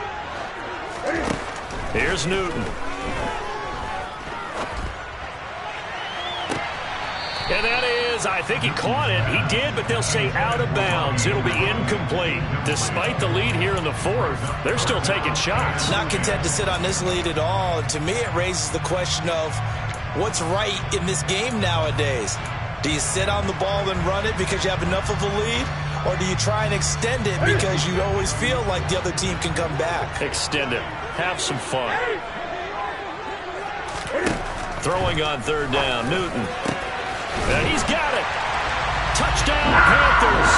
Here's Newton. And that is, I think he caught it. He did, but they'll say out of bounds. It'll be incomplete. Despite the lead here in the 4th, they're still taking shots. Not content to sit on this lead at all. And to me, it raises the question of what's right in this game nowadays. Do you sit on the ball and run it because you have enough of a lead? Or do you try and extend it because you always feel like the other team can come back? Extend it. Have some fun. Throwing on 3rd down, Newton. And he's got it. Touchdown, Panthers.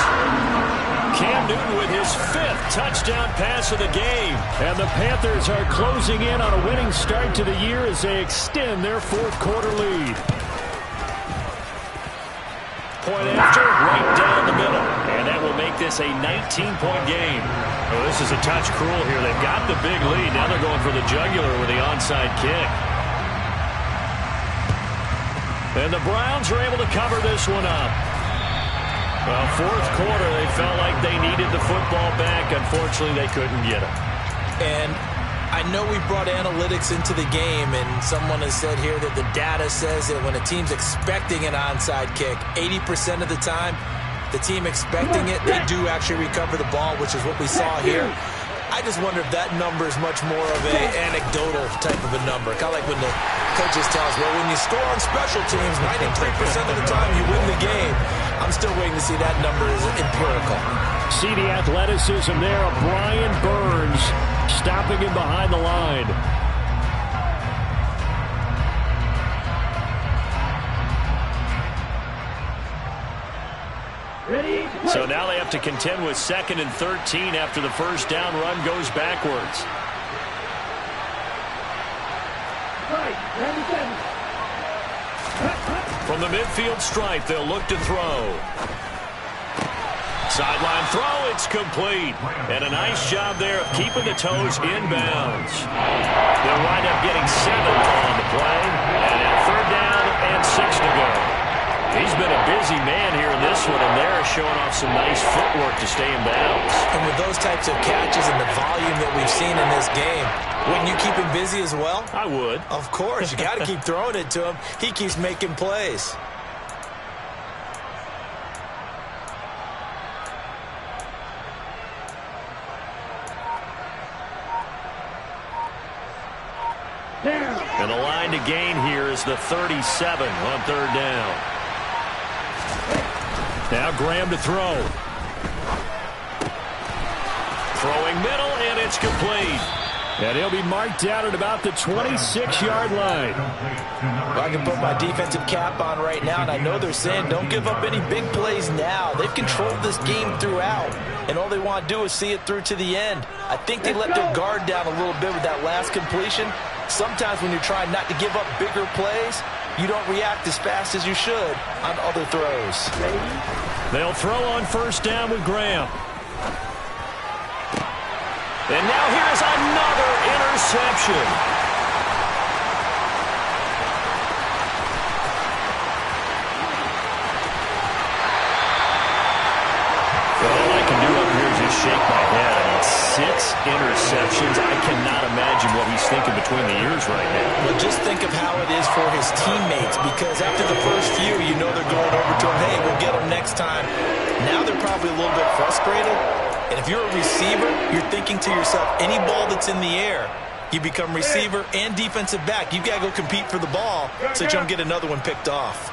Cam Cam Newton with his 5th touchdown pass of the game. And the Panthers are closing in on a winning start to the year as they extend their 4th quarter lead. Point after, right down the middle. And that will make this a 19-point game. Oh, this is a touch cruel here. They've got the big lead. Now they're going for the jugular with the onside kick. And the Browns are able to cover this one up. Well, 4th quarter, they felt like they needed the football back. Unfortunately, they couldn't get it. And I know we brought analytics into the game, and someone has said here that the data says that when a team's expecting an onside kick, 80% of the time, the team expecting it, they do actually recover the ball, which is what we saw here. I just wonder if that number is much more of an anecdotal type of a number. Kind of like when the coaches tell us, well, when you score on special teams, 93% of the time you win the game. I'm still waiting to see that number is empirical. See the athleticism there of Brian Burns stopping him behind the line. So now they have to contend with 2nd and 13 after the first down run goes backwards. From the midfield stripe, they'll look to throw. Sideline throw, it's complete. And a nice job there of keeping the toes inbounds. They'll wind up getting 7 on the play. And now 3rd down and 6 to go. He's been a busy man here in this one, and they're showing off some nice footwork to stay in bounds. And with those types of catches and the volume that we've seen in this game, wouldn't you keep him busy as well? I would. Of course. You got to keep throwing it to him. He keeps making plays. And the line to gain here is the 37 on 3rd down. Now Graham to throw. Throwing middle, and it's complete. And he'll be marked out at about the 26-yard line. Well, I can put my defensive cap on right now, and I know they're saying don't give up any big plays now. They've controlled this game throughout, and all they want to do is see it through to the end. I think they let their guard down a little bit with that last completion. Sometimes when you're trying not to give up bigger plays, you don't react as fast as you should on other throws. They'll throw on 1st down with Graham. And now here's another interception. All I can do up here is just shake my head. I mean, 6 interceptions. I cannot imagine what he's thinking between the ears right now. Well, just think of how it is for his teammates, because after the first few, you know they're going over to him, hey, we'll get him next time. Now they're probably a little bit frustrated. And if you're a receiver, you're thinking to yourself, any ball that's in the air, you become receiver and defensive back. You've got to go compete for the ball so you don't get another one picked off.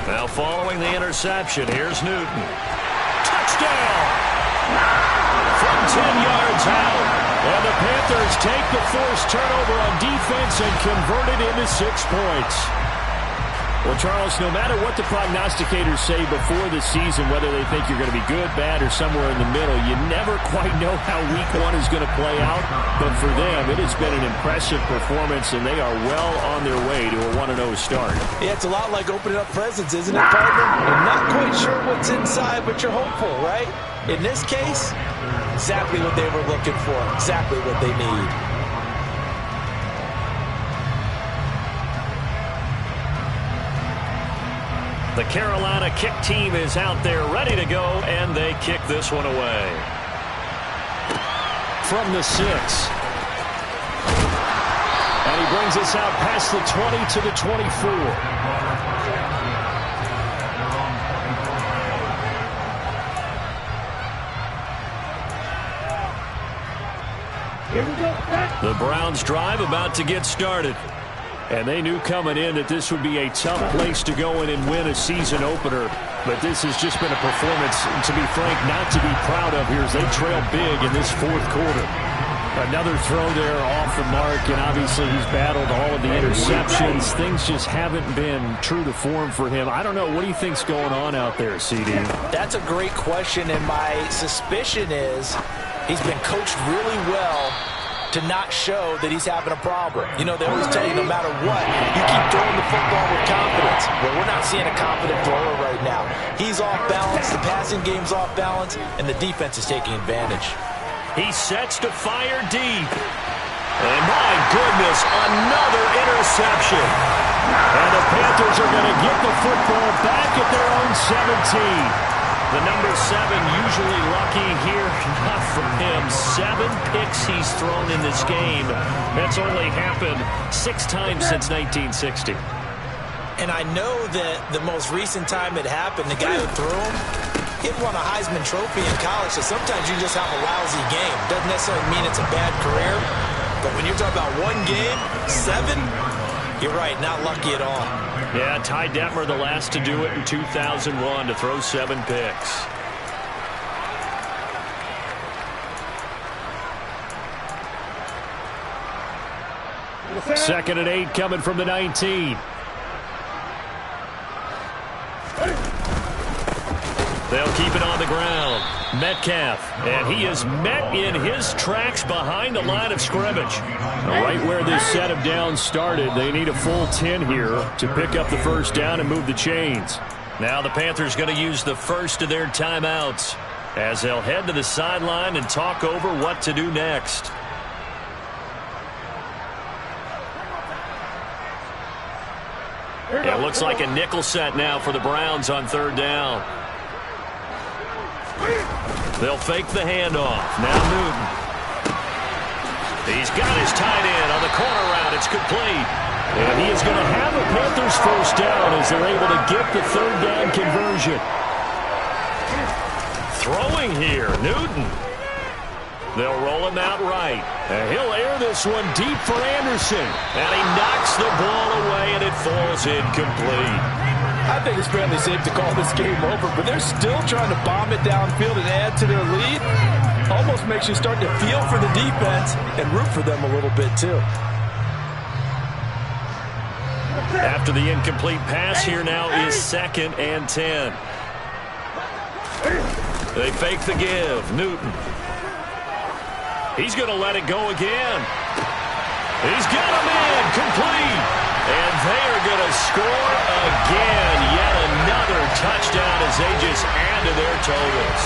Now following the interception, here's Newton. Touchdown! From 10 yards out. And the Panthers take the forced turnover on defense and convert it into 6 points. Well, Charles, no matter what the prognosticators say before the season, whether they think you're going to be good, bad, or somewhere in the middle, you never quite know how week 1 is going to play out. But for them, it has been an impressive performance, and they are well on their way to a 1-0 start. Yeah, it's a lot like opening up presents, isn't it, partner? You're not quite sure what's inside, but you're hopeful, right? In this case, exactly what they were looking for, exactly what they need. The Carolina kick team is out there ready to go, and they kick this one away. From the 6. And he brings us out past the 20 to the 24. The Browns drive about to get started. And they knew coming in that this would be a tough place to go in and win a season opener. But this has just been a performance, to be frank, not to be proud of here as they trail big in this 4th quarter. Another throw there off the mark, and obviously he's battled all of the interceptions. Things just haven't been true to form for him. I don't know. What do you think's going on out there, CD? That's a great question, and my suspicion is he's been coached really well to not show that he's having a problem. You know, they always tell you no matter what, you keep throwing the football with confidence. Well, we're not seeing a confident thrower right now. He's off balance, the passing game's off balance, and the defense is taking advantage. He sets to fire deep. And my goodness, another interception. And the Panthers are going to get the football back at their own 17. The number 7 usually lucky here. Not for him. 7 picks he's thrown in this game. That's only happened 6 times since 1960. And I know that the most recent time it happened, the guy who threw him, he won a Heisman Trophy in college, so sometimes you just have a lousy game. Doesn't necessarily mean it's a bad career, but when you're talking about one game, 7, you're right, not lucky at all. Yeah, Ty Detmer, the last to do it in 2001, to throw 7 picks. Second and 8 coming from the 19. They'll keep it on the ground. Metcalf, and he is met in his tracks behind the line of scrimmage. Right where this set of downs started, they need a full 10 here to pick up the first down and move the chains. Now the Panthers going to use the first of their timeouts as they'll head to the sideline and talk over what to do next. It looks like a nickel set now for the Browns on 3rd down. They'll fake the handoff. Now Newton. He's got his tight end on the corner route. It's complete. And he is going to have a Panthers first down as they're able to get the 3rd down conversion. Throwing here, Newton. They'll roll him out right. And he'll air this one deep for Anderson. And he knocks the ball away, and it falls incomplete. I think it's fairly safe to call this game over, but they're still trying to bomb it downfield and add to their lead. Almost makes you start to feel for the defense and root for them a little bit, too. After the incomplete pass, here now is 2nd and 10. They fake the give. Newton. He's going to let it go again. He's got him in. Complete. And they are going to score again. Yet another touchdown as they just add to their totals.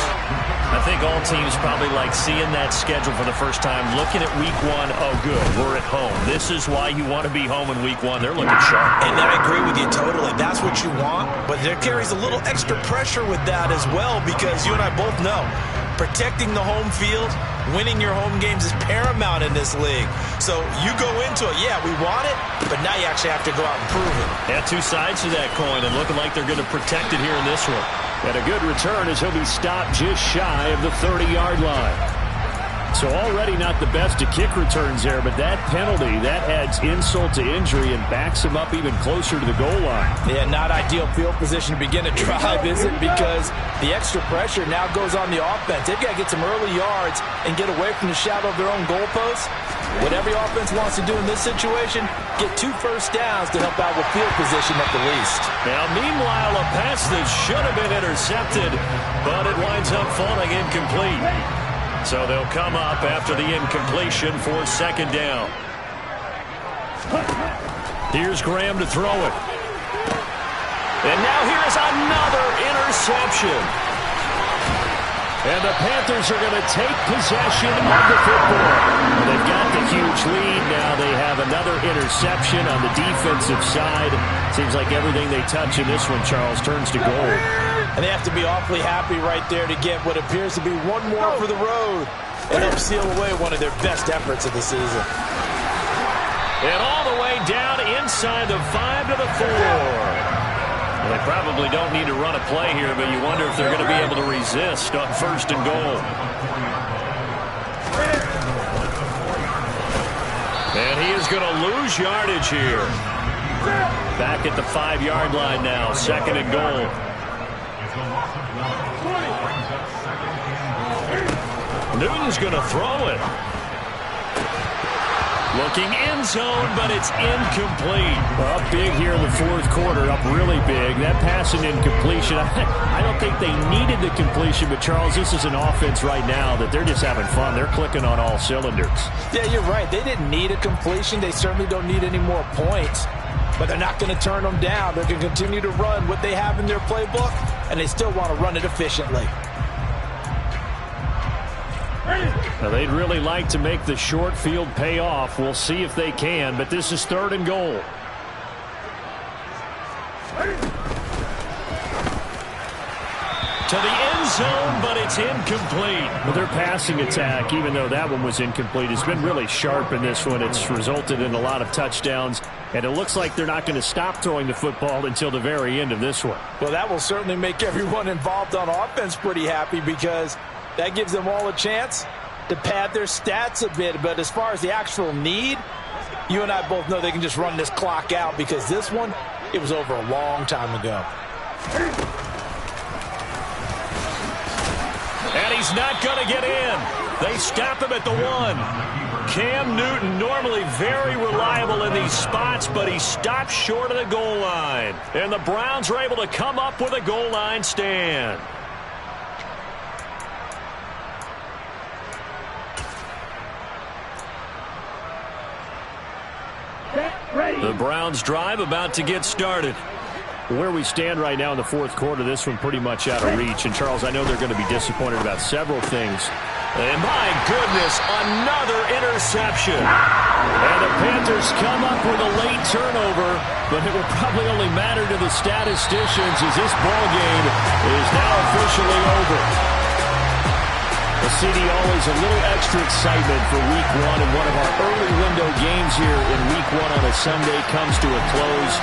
I think all teams probably like seeing that schedule for the first time, looking at week 1. Oh, good, we're at home. This is why you want to be home in week 1. They're looking sharp. And I agree with you totally. That's what you want. But there carries a little extra pressure with that as well, because you and I both know protecting the home field, winning your home games is paramount in this league. So you go into it, yeah, we want it, but now you actually have to go out and prove it. Yeah, 2 sides to that coin, and looking like they're going to protect it here in this one. And a good return as he'll be stopped just shy of the 30-yard line. So already not the best of kick returns there, but that penalty, that adds insult to injury and backs him up even closer to the goal line. Yeah, not ideal field position to begin a drive, is it? Because the extra pressure now goes on the offense. They've got to get some early yards and get away from the shadow of their own goalposts. What every offense wants to do in this situation, get 2 first downs to help out with field position at the least. Now, meanwhile, a pass that should have been intercepted, but it winds up falling incomplete. So they'll come up after the incompletion for 2nd down. Here's Graham to throw it. And now here's another interception. And the Panthers are going to take possession of the football. They've got the huge lead. Now they have another interception on the defensive side. Seems like everything they touch in this one, Charles, turns to gold. And they have to be awfully happy right there to get what appears to be one more for the road and help seal away one of their best efforts of the season. And all the way down inside the 5 to the 4. Well, they probably don't need to run a play here, but you wonder if they're going to be able to resist on 1st and goal. And he is going to lose yardage here. Back at the 5-yard line now, 2nd and goal. Newton's going to throw it. Looking end zone, but it's incomplete. Well, up big here in the fourth quarter, up really big. That pass and incompletion, I don't think they needed the completion, but Charles, this is an offense right now that they're just having fun. They're clicking on all cylinders. Yeah, you're right. They didn't need a completion. They certainly don't need any more points, but they're not going to turn them down. They're going to continue to run what they have in their playbook, and they still want to run it efficiently. Now, they'd really like to make the short field pay off. We'll see if they can, but this is 3rd and goal. To the end zone, but it's incomplete. Well, their passing attack, even though that one was incomplete, has been really sharp in this one. It's resulted in a lot of touchdowns, and it looks like they're not going to stop throwing the football until the very end of this one. Well, that will certainly make everyone involved on offense pretty happy because that gives them all a chance to pad their stats a bit. But as far as the actual need, you and I both know they can just run this clock out because this one, it was over a long time ago. And he's not going to get in. They stop him at the 1. Cam Newton, normally very reliable in these spots, but he stopped short of the goal line. And the Browns are able to come up with a goal line stand. The Browns drive about to get started. Where we stand right now in the fourth quarter, this one pretty much out of reach. And, Charles, I know they're going to be disappointed about several things. And, my goodness, another interception. And the Panthers come up with a late turnover, but it will probably only matter to the statisticians as this ball game is now officially over. The CD always a little extra excitement for Week 1, and one of our early window games here in Week 1 on a Sunday comes to a close.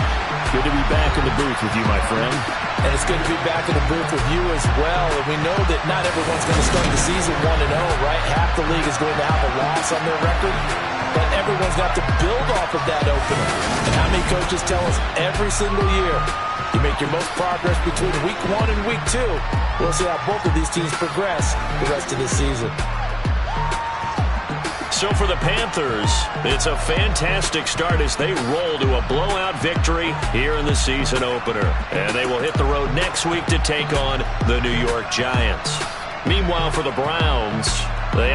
Good to be back in the booth with you, my friend. And it's good to be back in the booth with you as well. And we know that not everyone's going to start the season 1-0, right? Half the league is going to have a loss on their record. But everyone's got to build off of that opener. And how many coaches tell us every single year, you make your most progress between Week 1 and Week 2. We'll see how both of these teams progress the rest of the season. So for the Panthers, it's a fantastic start as they roll to a blowout victory here in the season opener. And they will hit the road next week to take on the New York Giants. Meanwhile, for the Browns, they